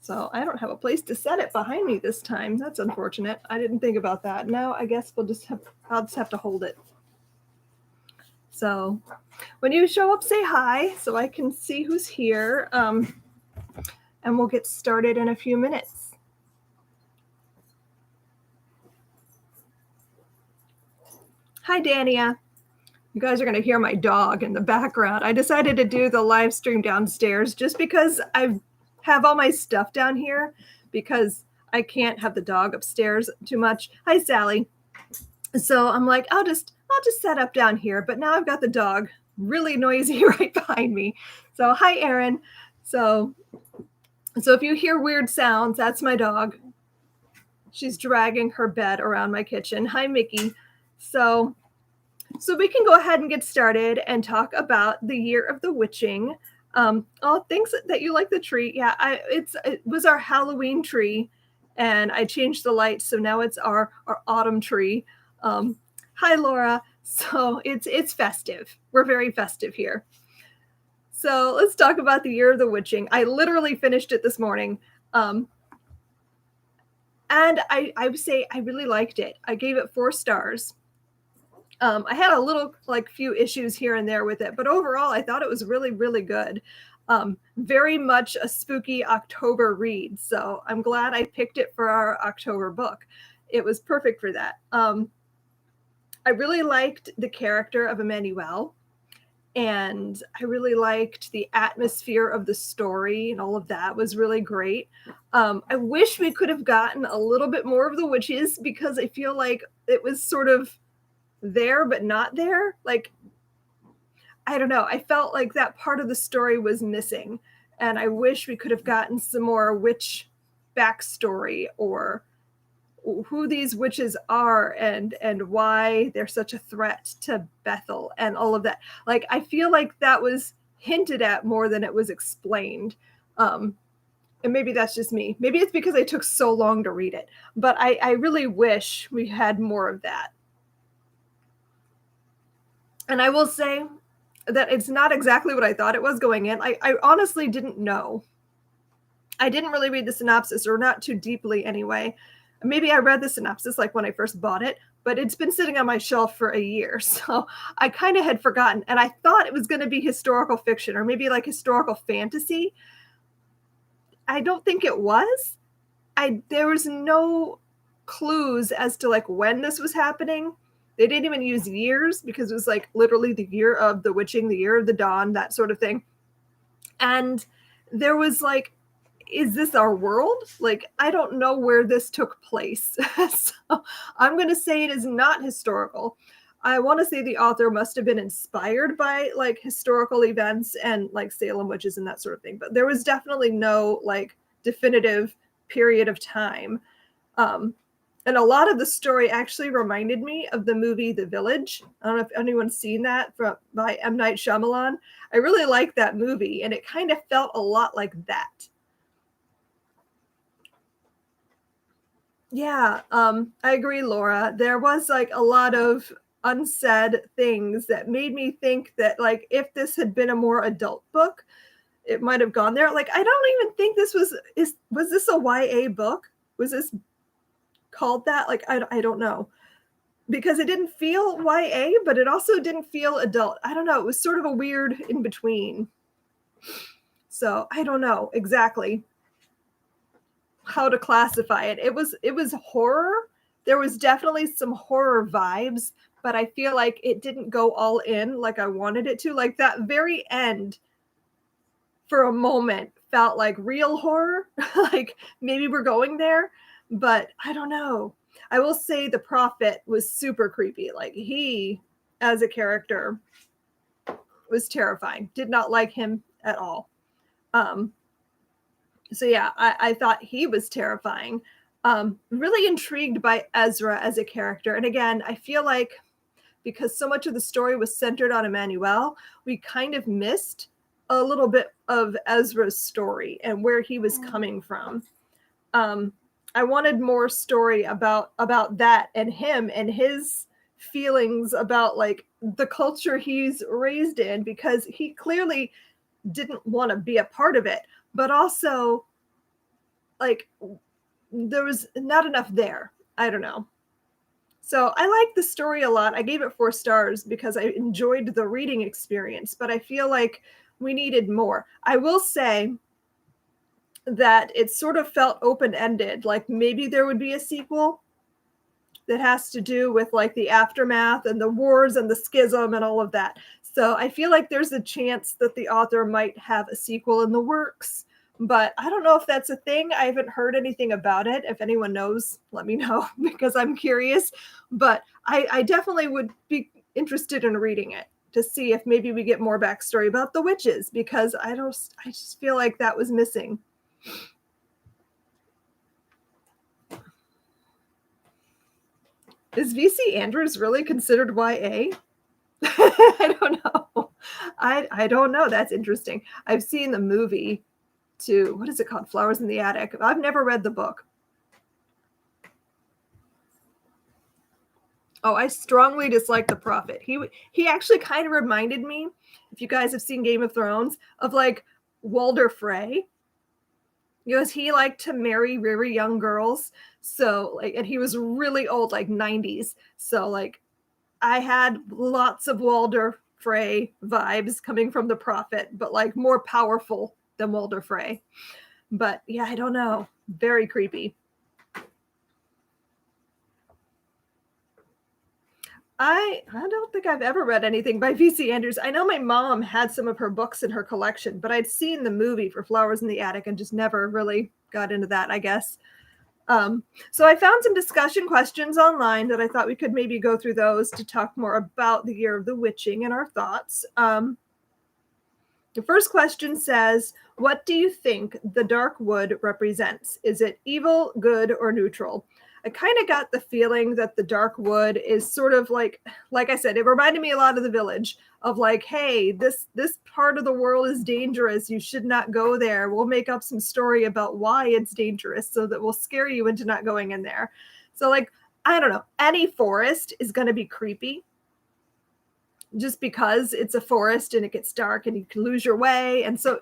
So I don't have a place to set it behind me this time. That's unfortunate. I didn't think about that. Now I guess I'll just have to hold it. So when you show up, say hi so I can see who's here. And we'll get started in a few minutes. Hi, Dania. You guys are going to hear my dog in the background. I decided to do the live stream downstairs just because I have all my stuff down here because I can't have the dog upstairs too much. Hi, Sally. So I'm like, I'll just set up down here. But now I've got the dog really noisy right behind me. So hi, Erin. So if you hear weird sounds, that's my dog. She's dragging her bed around my kitchen. Hi, Mickey. So we can go ahead and get started and talk about the Year of the Witching. Oh, thanks that you like the tree. Yeah, it was our Halloween tree, and I changed the lights, so now it's our autumn tree. Hi, Laura. So it's festive. We're very festive here. So let's talk about the Year of the Witching. I literally finished it this morning. And I would say I really liked it. I gave it 4 stars. I had a little few issues here and there with it, but overall I thought it was really, really good. Very much a spooky October read. So I'm glad I picked it for our October book. It was perfect for that. I really liked the character of Emmanuel, and I really liked the atmosphere of the story, and all of that was really great. I wish we could have gotten a little bit more of the witches because I feel like it was sort of there but not there. I don't know, I felt like that part of the story was missing, and I wish we could have gotten some more witch backstory or who these witches are and why they're such a threat to Bethel and all of that. I feel like that was hinted at more than it was explained. And maybe that's just me. Maybe it's because I took so long to read it, but I really wish we had more of that. And I will say that it's not exactly what I thought it was going in. I honestly didn't know. I didn't really read the synopsis, or not too deeply anyway. Maybe I read the synopsis when I first bought it, but it's been sitting on my shelf for a year. So I kind of had forgotten. And I thought it was going to be historical fiction or maybe historical fantasy. I don't think it was. There was no clues as to when this was happening. They didn't even use years because it was literally the year of the witching, the year of the dawn, that sort of thing. And there was is this our world? I don't know where this took place. So I'm going to say it is not historical. I want to say the author must have been inspired by historical events and Salem witches and that sort of thing. But there was definitely no definitive period of time. And a lot of the story actually reminded me of the movie The Village. I don't know if anyone's seen that by M. Night Shyamalan. I really liked that movie, and it kind of felt a lot like that. Yeah, I agree, Laura. There was a lot of unsaid things that made me think that if this had been a more adult book, it might have gone there. I don't even think this was this a YA book? Was this called that? I don't know, because it didn't feel YA, but it also didn't feel adult. I don't know. It was sort of a weird in between. So I don't know exactly how to classify it. It was horror. There was definitely some horror vibes, but I feel like it didn't go all in like I wanted it to. That very end for a moment felt like real horror. Maybe we're going there, but I don't know. I will say the prophet was super creepy. He, as a character, was terrifying. Did not like him at all. So yeah, I thought he was terrifying. Really intrigued by Ezra as a character. And again, I feel like because so much of the story was centered on Emmanuel, we kind of missed a little bit of Ezra's story and where he was coming from. I wanted more story about that and him and his feelings about the culture he's raised in, because he clearly didn't want to be a part of it, but also like there was not enough there. I don't know. So I like the story a lot. I gave it 4 stars because I enjoyed the reading experience, but I feel like we needed more. I will say that it sort of felt open-ended, like maybe there would be a sequel that has to do with like the aftermath and the wars and the schism and all of that. So I feel like there's a chance that the author might have a sequel in the works, but I don't know if that's a thing. I haven't heard anything about it. If anyone knows, let me know because I'm curious. But I definitely would be interested in reading it to see if maybe we get more backstory about the witches, because I just feel like that was missing. Is VC Andrews really considered YA? I don't know. I don't know. That's interesting. I've seen the movie to, what is it called? Flowers in the Attic. I've never read the book. Oh, I strongly dislike the Prophet. He actually kind of reminded me, if you guys have seen Game of Thrones, of like Walder Frey. Because he liked to marry very young girls. So like, and he was really old, like 90s. So like I had lots of Walder Frey vibes coming from the Prophet, but like more powerful than Walder Frey. But yeah, I don't know. Very creepy. I don't think I've ever read anything by VC Andrews. I know my mom had some of her books in her collection, but I'd seen the movie for Flowers in the Attic and just never really got into that, I guess. So I found some discussion questions online that I thought we could maybe go through those to talk more about the Year of the Witching and our thoughts. The first question says, what do you think the dark wood represents? Is it evil, good, or neutral? I kind of got the feeling that the dark wood is sort of like I said, it reminded me a lot of The Village, of like, hey, this part of the world is dangerous. You should not go there. We'll make up some story about why it's dangerous so that we'll scare you into not going in there. So like, I don't know, any forest is going to be creepy just because it's a forest and it gets dark and you can lose your way. And so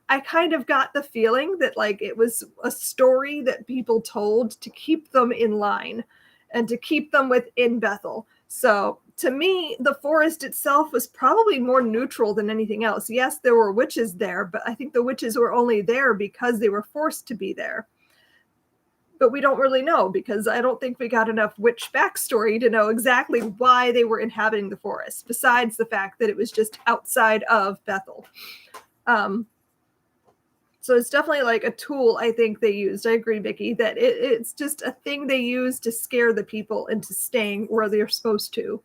I kind of got the feeling that like it was a story that people told to keep them in line and to keep them within Bethel. So to me, the forest itself was probably more neutral than anything else. Yes, there were witches there, but I think the witches were only there because they were forced to be there. But we don't really know, because I don't think we got enough witch backstory to know exactly why they were inhabiting the forest, besides the fact that it was just outside of Bethel. So it's definitely like a tool I think they used. I agree, Vicky, that it's just a thing they use to scare the people into staying where they're supposed to.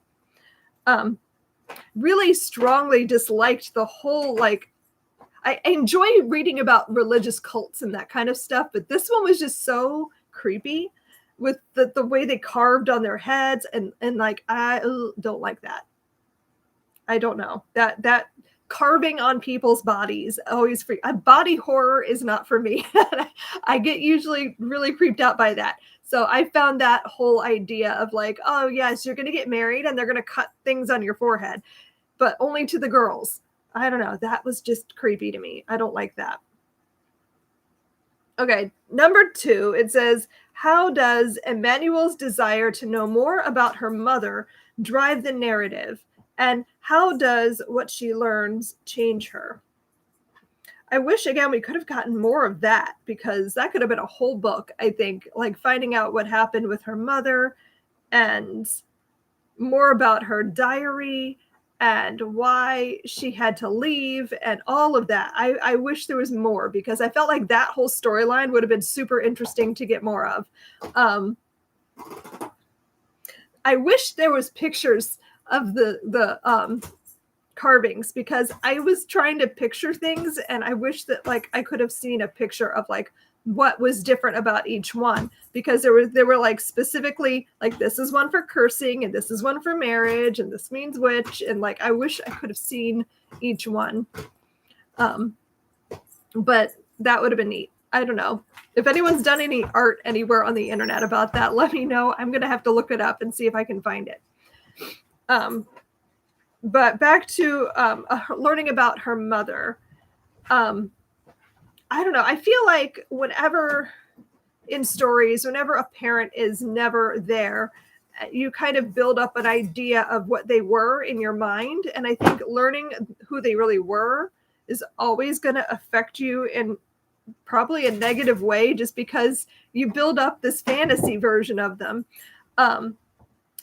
Really strongly disliked the whole, like, I enjoy reading about religious cults and that kind of stuff, but this one was just so creepy with the way they carved on their heads, and like, I don't like that. I don't know. That carving on people's bodies always free. Body horror is not for me. I get usually really creeped out by that. So I found that whole idea of like, oh yes, you're going to get married and they're going to cut things on your forehead, but only to the girls. I don't know. That was just creepy to me. I don't like that. Okay, number 2, it says, how does Emmanuel's desire to know more about her mother drive the narrative? And how does what she learns change her? I wish, again, we could have gotten more of that, because that could have been a whole book, I think, like finding out what happened with her mother and more about her diary and why she had to leave and all of that. I wish there was more, because I felt like that whole storyline would have been super interesting to get more of. I wish there was pictures of the carvings, because I was trying to picture things, and I wish that like I could have seen a picture of like what was different about each one, because there were like specifically like, this is one for cursing and this is one for marriage and this means witch, and like I wish I could have seen each one. But that would have been neat. I don't know if anyone's done any art anywhere on the internet about that. Let me know. I'm gonna have to look it up and see if I can find it. But back to learning about her mother. I don't know. I feel like whenever in stories, whenever a parent is never there, you kind of build up an idea of what they were in your mind. And I think learning who they really were is always going to affect you in probably a negative way, just because you build up this fantasy version of them.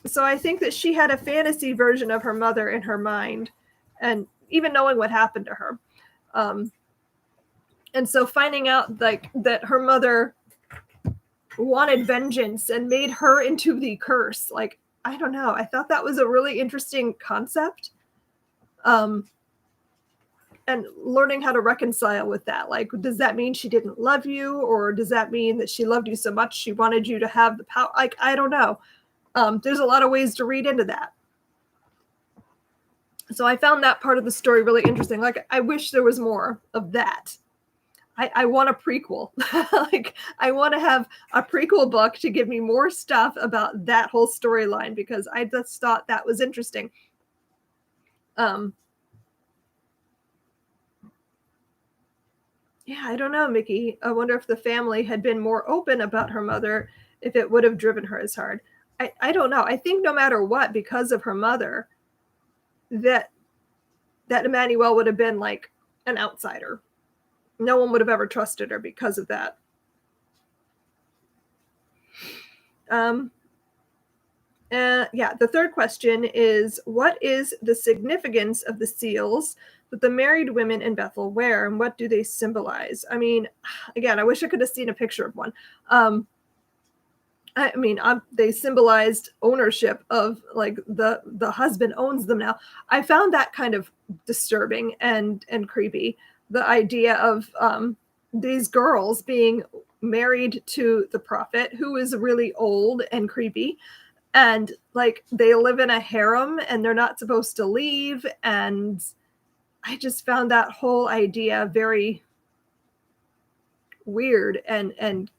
So I think that she had a fantasy version of her mother in her mind, and even knowing what happened to her. And so finding out like that her mother wanted vengeance and made her into the curse, like, I don't know, I thought that was a really interesting concept. And learning how to reconcile with that. Like, does that mean she didn't love you, or does that mean that she loved you so much she wanted you to have the power? Like, I don't know. There's a lot of ways to read into that. So I found that part of the story really interesting. Like, I wish there was more of that. I want a prequel. Like, I want to have a prequel book to give me more stuff about that whole storyline, because I just thought that was interesting. Yeah, I don't know, Mickey. I wonder if the family had been more open about her mother, if it would have driven her as hard. I don't know. I think no matter what, because of her mother, that Emmanuel would have been like an outsider. No one would have ever trusted her because of that. Yeah, the third question is, what is the significance of the seals that the married women in Bethel wear, and what do they symbolize? I mean, again, I wish I could have seen a picture of one. I mean, they symbolized ownership of, like, the husband owns them now. I found that kind of disturbing and creepy. The idea of these girls being married to the prophet, who is really old and creepy, and like they live in a harem and they're not supposed to leave. And I just found that whole idea very weird. And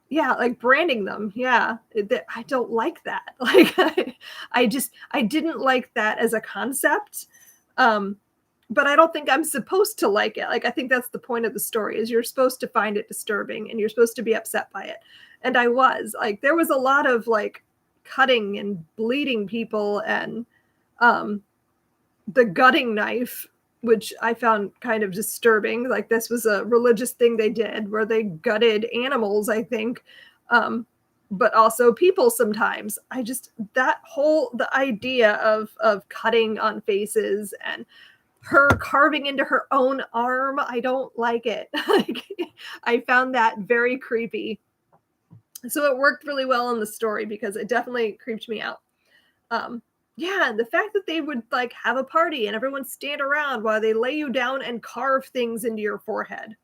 yeah, like branding them. Yeah, I don't like that. Like, I didn't like that as a concept. But I don't think I'm supposed to like it. Like, I think that's the point of the story, is you're supposed to find it disturbing and you're supposed to be upset by it. And I was like, there was a lot of like cutting and bleeding people, and the gutting knife, which I found kind of disturbing. Like, this was a religious thing they did where they gutted animals, I think, but also people sometimes. I just, the idea of cutting on faces and her carving into her own arm, I don't like it. Like, I found that very creepy. So it worked really well in the story because it definitely creeped me out. Yeah, and the fact that they would like have a party and everyone stand around while they lay you down and carve things into your forehead,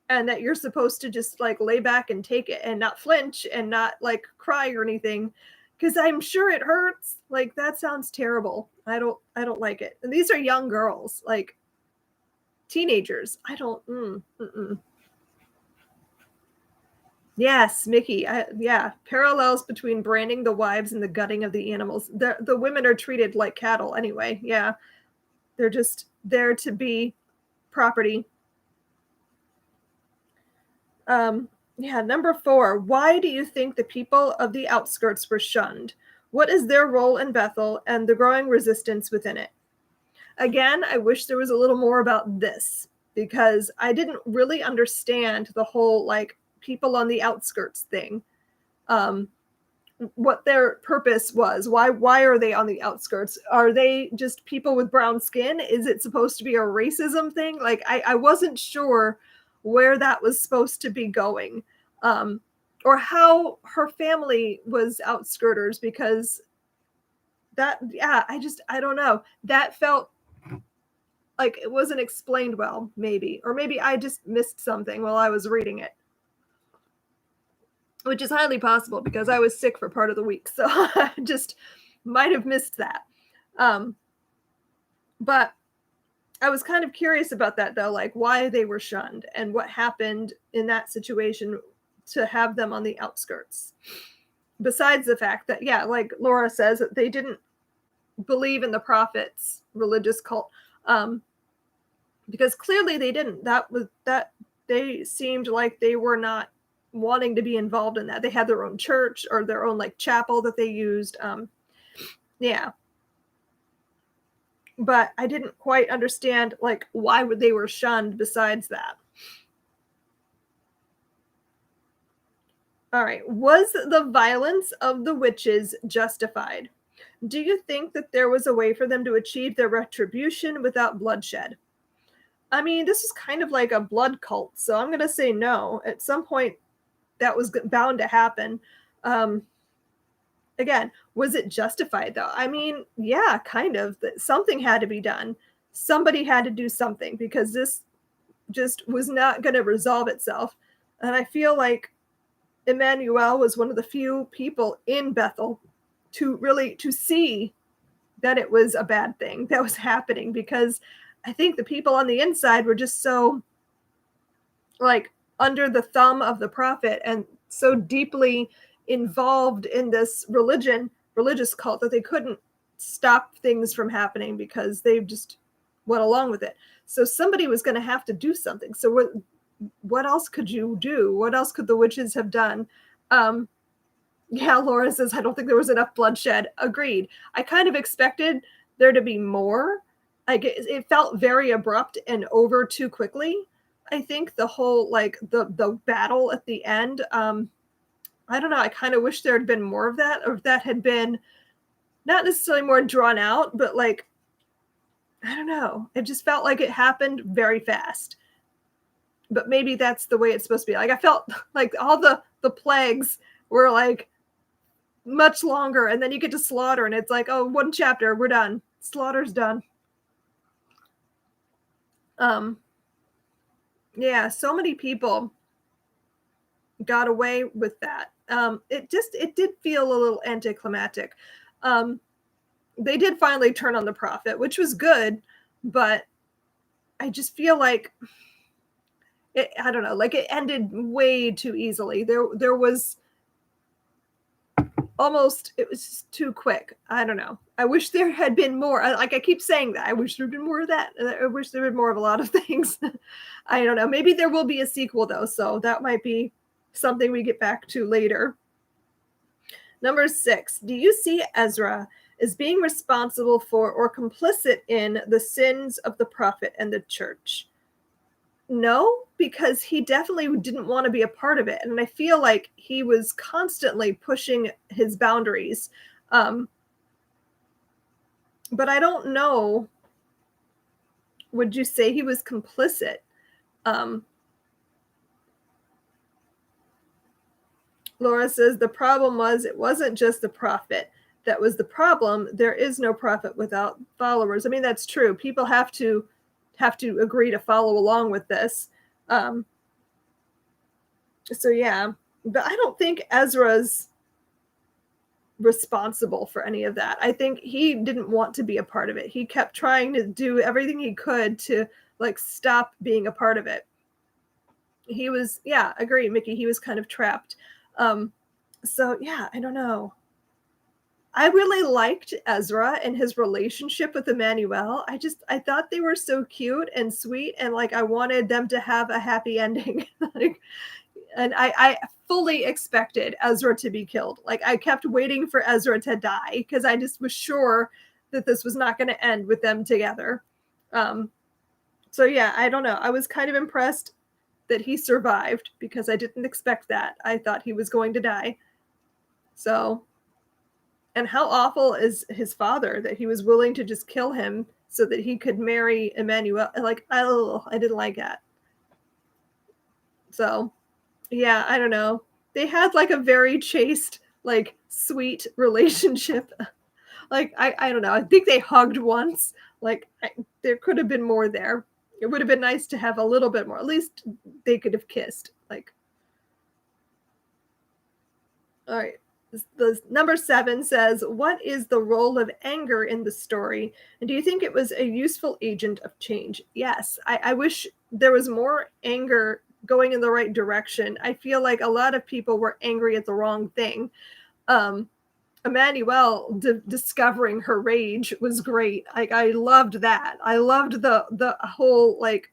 and that you're supposed to just like lay back and take it and not flinch and not like cry or anything, because I'm sure it hurts. Like, that sounds terrible. I don't like it. And these are young girls, like teenagers. I don't. Yes, Mickey. Yeah, parallels between branding the wives and the gutting of the animals. The women are treated like cattle anyway. Yeah, they're just there to be property. Yeah, number 4. Why do you think the people of the outskirts were shunned? What is their role in Bethel and the growing resistance within it? Again, I wish there was a little more about this, because I didn't really understand the whole like people on the outskirts thing. What their purpose was. Why are they on the outskirts? Are they just people with brown skin? Is it supposed to be a racism thing? Like, I wasn't sure where that was supposed to be going, or how her family was outskirters, because that, yeah, I don't know. That felt like it wasn't explained well, maybe. Or maybe I just missed something while I was reading it, which is highly possible because I was sick for part of the week. So I just might have missed that. But I was kind of curious about that, though, like why they were shunned and what happened in that situation to have them on the outskirts. Besides the fact that, yeah, like Laura says, that they didn't believe in the prophet's religious cult, because clearly they didn't. That they seemed like they were not wanting to be involved in that. They had their own church or their own like chapel that they used. Yeah. But I didn't quite understand like why would they were shunned besides that. All right. Was the violence of the witches justified? Do you think that there was a way for them to achieve their retribution without bloodshed? I mean, this is kind of like a blood cult, so I'm going to say no. At some point, that was bound to happen. Um, Again, was it justified though? I mean, yeah, kind of. Something had to be done. Somebody had to do something because this just was not going to resolve itself. And I feel like Emmanuel was one of the few people in Bethel to see that it was a bad thing that was happening, because I think the people on the inside were just so like under the thumb of the prophet and so deeply involved in this religious cult, that they couldn't stop things from happening because they just went along with it. So somebody was going to have to do something. So what else could you do? What else could the witches have done? Yeah, Laura says, I don't think there was enough bloodshed. Agreed. I kind of expected there to be more. Like it felt very abrupt and over too quickly. I think the whole like the battle at the end, I don't know, I kind of wish there had been more of that, or if that had been not necessarily more drawn out, but like I don't know. It just felt like it happened very fast. But maybe that's the way it's supposed to be. Like I felt like all the plagues were like much longer, and then you get to slaughter and it's like, oh, one chapter, we're done. Slaughter's done. Yeah, so many people got away with that. It did feel a little anticlimactic. They did finally turn on the prophet, which was good, but I just feel like I don't know, like it ended way too easily. There was almost, it was just too quick. I don't know. I wish there had been more. Like I keep saying that. I wish there had been more of that. I wish there had been more of a lot of things. I don't know. Maybe there will be a sequel though, so that might be something we get back to later. Number 6, do you see Ezra as being responsible for or complicit in the sins of the prophet and the church? No, because he definitely didn't want to be a part of it. And I feel like he was constantly pushing his boundaries. But I don't know. Would you say he was complicit? Laura says the problem was it wasn't just the prophet that was the problem. There is no prophet without followers. I mean, that's true. People have to agree to follow along with this. So yeah, but I don't think Ezra's responsible for any of that. I think he didn't want to be a part of it. He kept trying to do everything he could to like stop being a part of it. He was, yeah, agree, Mickey. He was kind of trapped. So yeah, I don't know. I really liked Ezra and his relationship with Emmanuel. I thought they were so cute and sweet, and like I wanted them to have a happy ending. And I fully expected Ezra to be killed. Like I kept waiting for Ezra to die because I just was sure that this was not going to end with them together. So yeah, I don't know. I was kind of impressed that he survived because I didn't expect that. I thought he was going to die. So, and how awful is his father that he was willing to just kill him so that he could marry Emmanuel. Like, oh, I didn't like that. So, yeah, I don't know. They had like a very chaste, like sweet relationship. Like, I don't know. I think they hugged once. Like, there could have been more there. It would have been nice to have a little bit more. At least they could have kissed. Like, all right. The number 7 says, what is the role of anger in the story? And do you think it was a useful agent of change? Yes. I wish there was more anger going in the right direction. I feel like a lot of people were angry at the wrong thing. Emmanuel discovering her rage was great. Like I loved that. I loved the whole like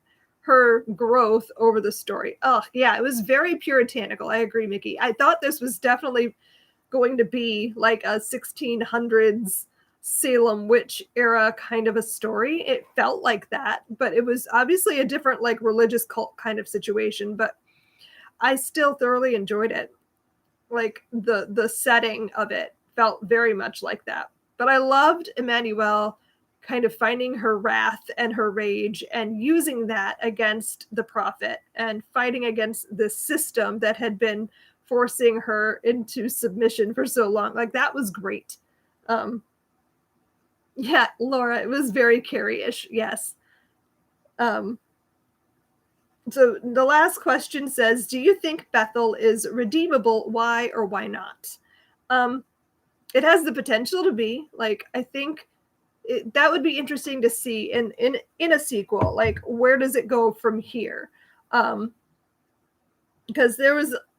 her growth over the story. Oh, yeah, it was very puritanical. I agree, Mickey. I thought this was definitely going to be like a 1600s Salem witch era kind of a story. It felt like that, but it was obviously a different like religious cult kind of situation, but I still thoroughly enjoyed it. Like the setting of it felt very much like that. But I loved Emmanuel kind of finding her wrath and her rage and using that against the prophet and fighting against the system that had been forcing her into submission for so long. Like that was great. Yeah, Laura, it was very Carrie-ish. Yes. So the last question says, do you think Bethel is redeemable? Why or why not? It has the potential to be. Like, I think that would be interesting to see in a sequel. Like, where does it go from here? Because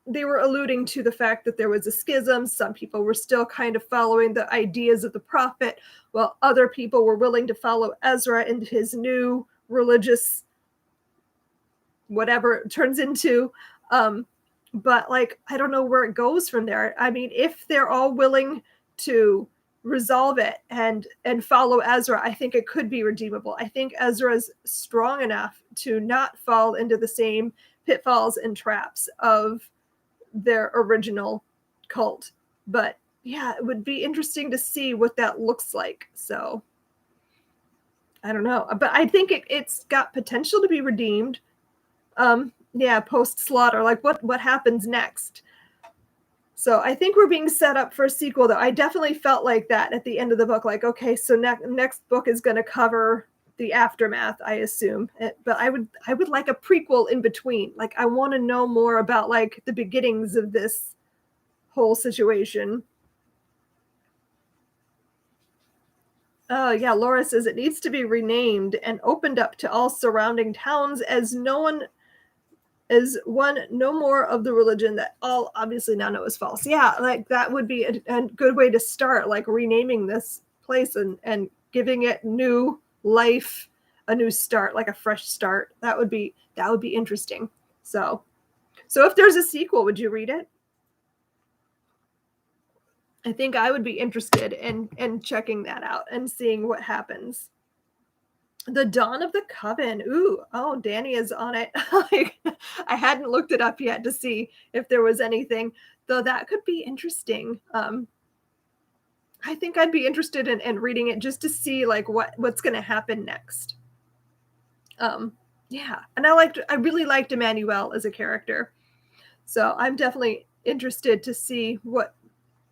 they were alluding to the fact that there was a schism. Some people were still kind of following the ideas of the prophet, while other people were willing to follow Ezra and his new religious whatever it turns into. But like, I don't know where it goes from there. I mean, if they're all willing to resolve it and follow Ezra, I think it could be redeemable. I think Ezra's strong enough to not fall into the same pitfalls and traps of their original cult. But yeah, it would be interesting to see what that looks like. So I don't know, but I think it's got potential to be redeemed. Yeah, post slaughter, like what happens next? So I think we're being set up for a sequel, though. I definitely felt like that at the end of the book, like, okay, so next book is going to cover the aftermath, I assume. But I would like a prequel in between. Like, I want to know more about like the beginnings of this whole situation. Oh yeah, Laura says it needs to be renamed and opened up to all surrounding towns as one no more of the religion that all obviously now know is false. Yeah, like that would be a good way to start, like renaming this place and giving it new life, a new start, like a fresh start. That would be interesting. So if there's a sequel, would you read it? I think I would be interested in checking that out and seeing what happens. The Dawn of the Coven. Ooh, oh, Danny is on it. I hadn't looked it up yet to see if there was anything, though that could be interesting. I think I'd be interested in reading it just to see like what's going to happen next. Yeah, and I really liked Emmanuel as a character, so I'm definitely interested to see what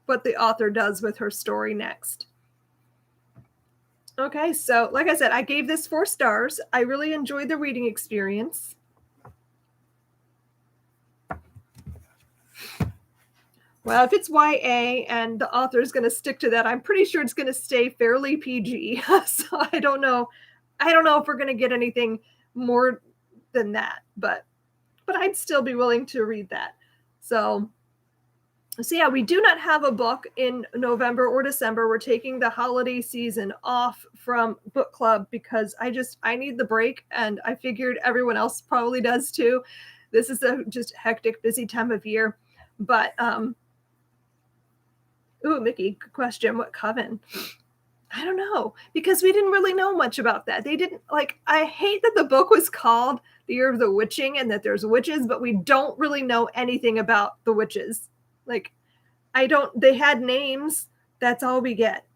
the author does with her story next. Okay, so like I said, I gave this 4 stars. I really enjoyed the reading experience. Well, if it's YA and the author is going to stick to that, I'm pretty sure it's going to stay fairly PG. So I don't know if we're going to get anything more than that, but I'd still be willing to read that. So yeah, we do not have a book in November or December. We're taking the holiday season off from book club because I need the break, and I figured everyone else probably does too. This is a just hectic, busy time of year. But ooh, Mickey, good question. What coven? I don't know, because we didn't really know much about that. They didn't I hate that the book was called The Year of the Witching and that there's witches, but we don't really know anything about the witches. Like, they had names. That's all we get.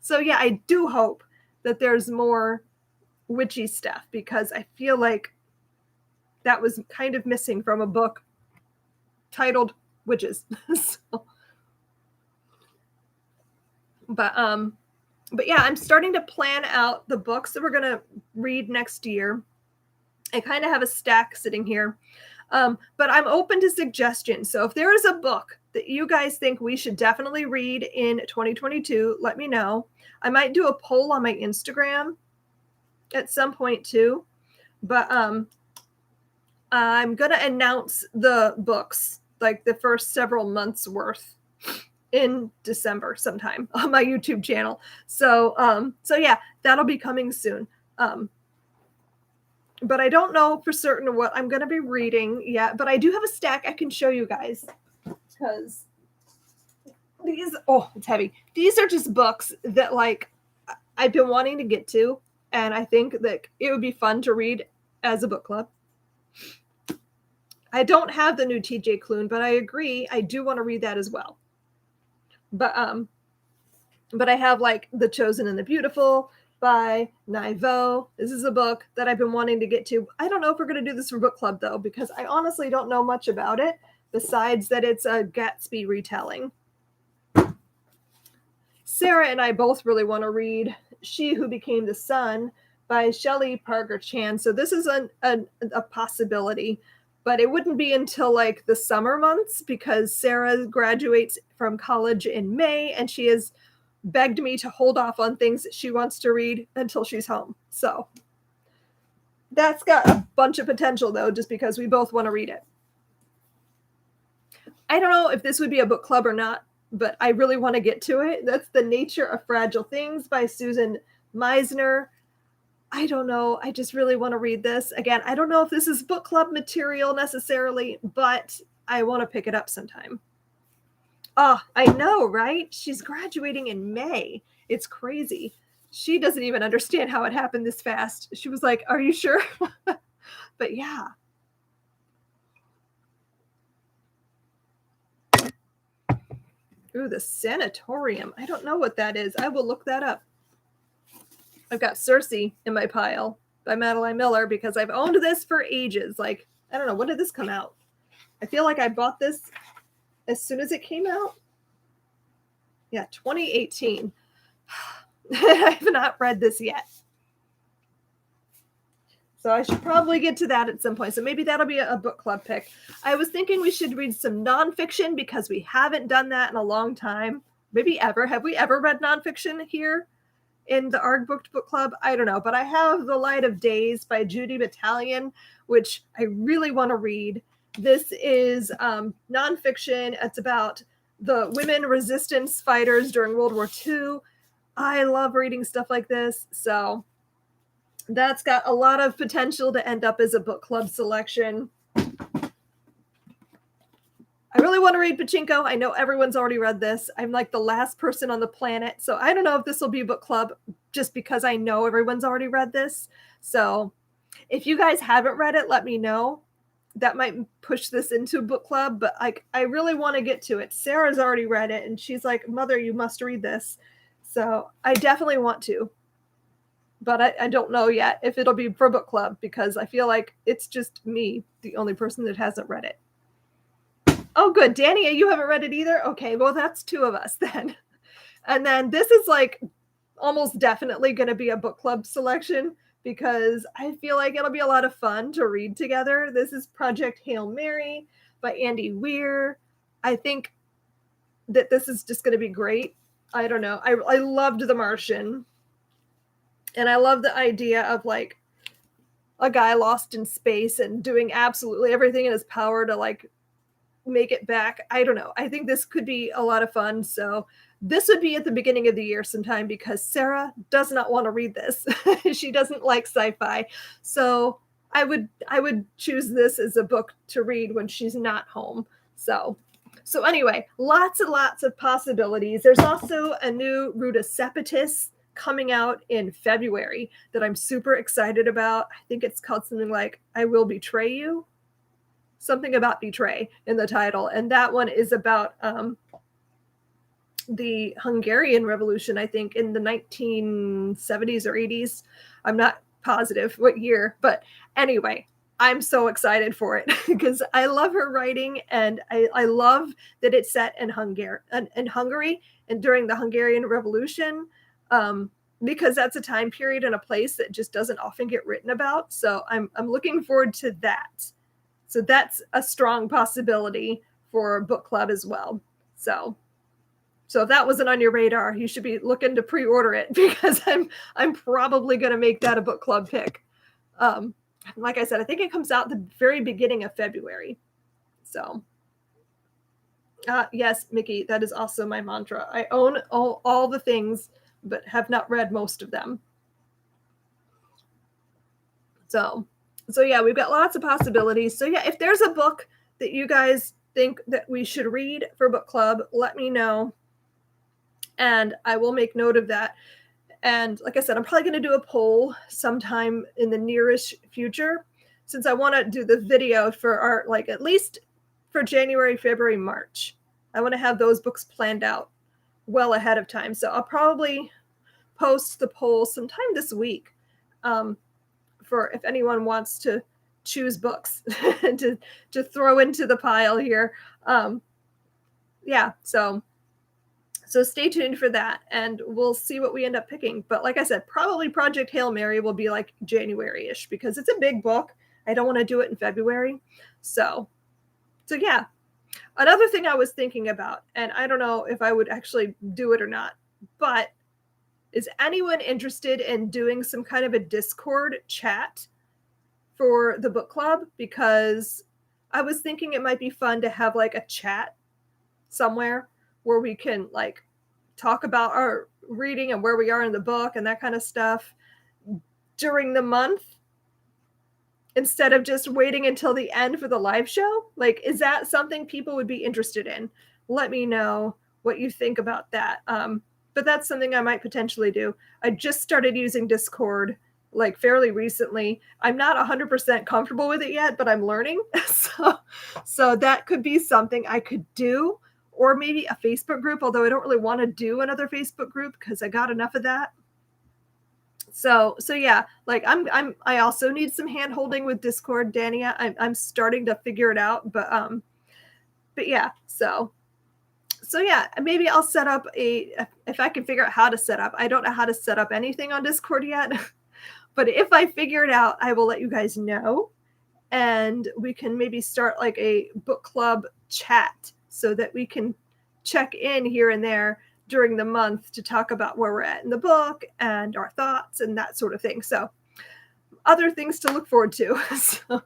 So yeah, I do hope that there's more witchy stuff because I feel like that was kind of missing from a book titled Witches. But yeah, I'm starting to plan out the books that we're going to read next year. I kind of have a stack sitting here. But I'm open to suggestions. So if there is a book that you guys think we should definitely read in 2022, let me know. I might do a poll on my Instagram at some point too. But I'm going to announce the books, like the first several months worth, in December sometime on my YouTube channel. So yeah, that'll be coming soon. but I don't know for certain what I'm going to be reading yet. But I do have a stack I can show you guys, because it's heavy. These are just books that like I've been wanting to get to, and I think that it would be fun to read as a book club. I don't have the new TJ Klune, but I agree, I do want to read that as well. But I have like The Chosen and the Beautiful by Naivo. This is a book that I've been wanting to get to. I don't know if we're going to do this for book club though, because I honestly don't know much about it besides that it's a Gatsby retelling. Sarah and I both really want to read She Who Became the Sun by Shelley Parker Chan. So this is a possibility, but it wouldn't be until like the summer months, because Sarah graduates from college in May and she has begged me to hold off on things that she wants to read until she's home. So that's got a bunch of potential though, just because we both want to read it. I don't know if this would be a book club or not, but I really want to get to it. That's The Nature of Fragile Things by Susan Meisner. I don't know. I just really want to read this. Again, I don't know if this is book club material necessarily, but I want to pick it up sometime. Oh, I know, right? She's graduating in May. It's crazy. She doesn't even understand how it happened this fast. She was like, "Are you sure?" But yeah. Ooh, The Sanatorium. I don't know what that is. I will look that up. I've got Circe in my pile by Madeline Miller because I've owned this for ages. Like, I don't know, when did this come out? I feel like I bought this as soon as it came out. Yeah, 2018. I have not read this yet. So I should probably get to that at some point. So maybe that'll be a book club pick. I was thinking we should read some nonfiction because we haven't done that in a long time. Maybe ever. Have we ever read nonfiction here in the Arrrgh Book Club? I don't know. But I have The Light of Days by Judy Battalion, which I really want to read. This is nonfiction. It's about the women resistance fighters during World War II. I love reading stuff like this. So that's got a lot of potential to end up as a book club selection. I really want to read Pachinko. I know everyone's already read this. I'm like the last person on the planet. So I don't know if this will be a book club just because I know everyone's already read this. So if you guys haven't read it, let me know. That might push this into a book club, but I really want to get to it. Sarah's already read it and she's like, "Mother, you must read this." So I definitely want to. But I don't know yet if it'll be for book club because I feel like it's just me, the only person that hasn't read it. Oh, good. Danny, you haven't read it either? Okay, well, that's two of us then. And then this is like almost definitely going to be a book club selection because I feel like it'll be a lot of fun to read together. This is Project Hail Mary by Andy Weir. I think that this is just going to be great. I don't know. I loved The Martian. And I love the idea of like a guy lost in space and doing absolutely everything in his power to like make it back. I don't know. I think this could be a lot of fun. So this would be at the beginning of the year sometime because Sarah does not want to read this. She doesn't like sci-fi. So I would choose this as a book to read when she's not home. So anyway, lots and lots of possibilities. There's also a new Ruta Sepetys coming out in February that I'm super excited about. I think it's called something like I Will Betray You. Something about betray in the title. And that one is about the Hungarian Revolution, I think, in the 1970s or 80s. I'm not positive what year, but anyway, I'm so excited for it because I love her writing and I love that it's set in Hungary and during the Hungarian Revolution. Because that's a time period and a place that just doesn't often get written about. So I'm looking forward to that. So that's a strong possibility for book club as well. So if that wasn't on your radar, you should be looking to pre-order it because I'm probably going to make that a book club pick. Like I said, I think it comes out the very beginning of February. So yes, Mickey, that is also my mantra. I own all the things, but have not read most of them. So So yeah, we've got lots of possibilities. So yeah, if there's a book that you guys think that we should read for book club, let me know. And I will make note of that. And like I said, I'm probably going to do a poll sometime in the nearish future, since I want to do the video for our, like, at least for January, February, March. I want to have those books planned out well ahead of time. So I'll probably post the poll sometime this week, for if anyone wants to choose books to throw into the pile here. Yeah, so stay tuned for that, and we'll see what we end up picking. But like I said, probably Project Hail Mary will be like January-ish, because it's a big book. I don't want to do it in February. So yeah. Another thing I was thinking about, and I don't know if I would actually do it or not, but is anyone interested in doing some kind of a Discord chat for the book club? Because I was thinking it might be fun to have like a chat somewhere where we can like talk about our reading and where we are in the book and that kind of stuff during the month, instead of just waiting until the end for the live show. Like, is that something people would be interested in? Let me know what you think about that. But that's something I might potentially do. I just started using Discord like fairly recently. I'm not 100% comfortable with it yet, but I'm learning. So that could be something I could do, or maybe a Facebook group, although I don't really want to do another Facebook group because I got enough of that. So yeah, like I also need some hand holding with Discord, Dania. I'm starting to figure it out, but yeah, so yeah, maybe I'll set up if I can figure out how to set up. I don't know how to set up anything on Discord yet, but if I figure it out, I will let you guys know, and we can maybe start like a book club chat so that we can check in here and there during the month to talk about where we're at in the book and our thoughts and that sort of thing. So other things to look forward to. So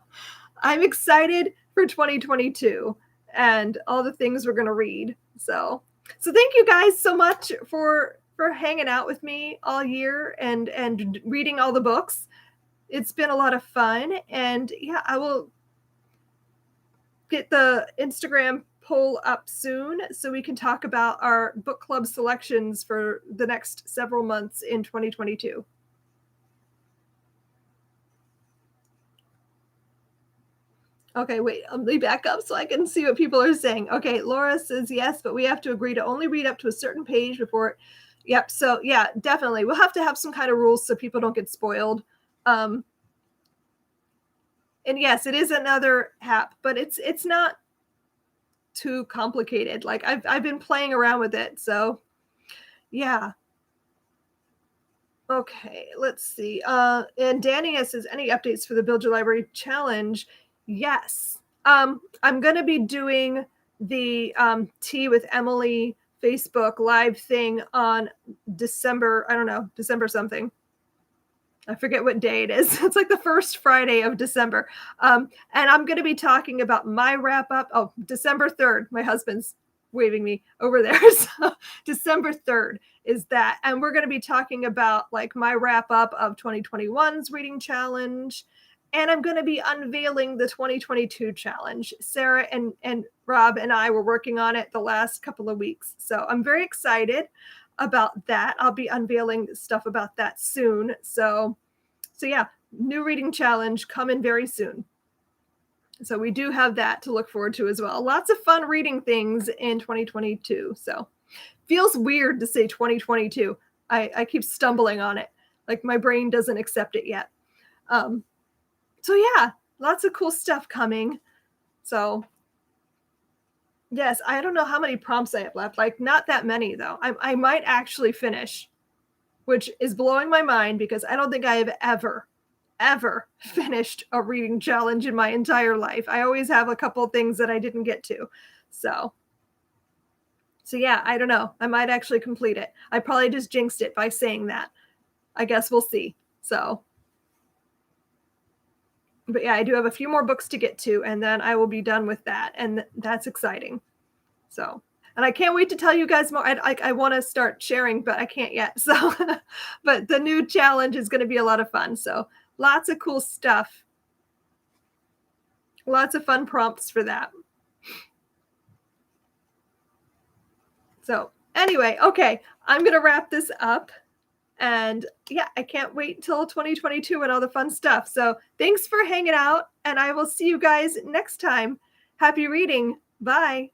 I'm excited for 2022 and all the things we're going to read. So thank you guys so much for hanging out with me all year and reading all the books. It's been a lot of fun. And yeah, I will get the Instagram poll up soon so we can talk about our book club selections for the next several months in 2022. Okay, wait, let me back up so I can see what people are saying. Okay, Laura says yes, but we have to agree to only read up to a certain page before. Yep, so yeah, definitely. We'll have to have some kind of rules so people don't get spoiled. And yes, it is another app, but it's not too complicated. Like I've been playing around with it, so yeah. Okay, let's see. And Dania says, any updates for the Build Your Library Challenge? Yes. I'm gonna be doing the Tea with Emily Facebook live thing on December, I don't know, December something. I forget what day it is. It's like the first Friday of December. And I'm going to be talking about my wrap up. Oh, December 3rd. My husband's waving me over there. So December 3rd is that. And we're going to be talking about like my wrap up of 2021's reading challenge. And I'm going to be unveiling the 2022 challenge. Sarah and Rob and I were working on it the last couple of weeks. So I'm very excited about that. I'll be unveiling stuff about that soon. So yeah, new reading challenge coming very soon. So we do have that to look forward to as well. Lots of fun reading things in 2022. So feels weird to say 2022. I keep stumbling on it. Like my brain doesn't accept it yet. So yeah, lots of cool stuff coming. So yes, I don't know how many prompts I have left. Like not that many though. I might actually finish, which is blowing my mind because I don't think I have ever finished a reading challenge in my entire life. I always have a couple of things that I didn't get to. So yeah, I don't know. I might actually complete it. I probably just jinxed it by saying that. I guess we'll see. So, but yeah, I do have a few more books to get to, and then I will be done with that. And that's exciting. So, and I can't wait to tell you guys more. I want to start sharing, but I can't yet. So, but the new challenge is going to be a lot of fun. So lots of cool stuff Lots of fun prompts for that. So anyway, okay, I'm going to wrap this up. And yeah, I can't wait till 2022 and all the fun stuff. So thanks for hanging out, and I will see you guys next time. Happy reading. Bye.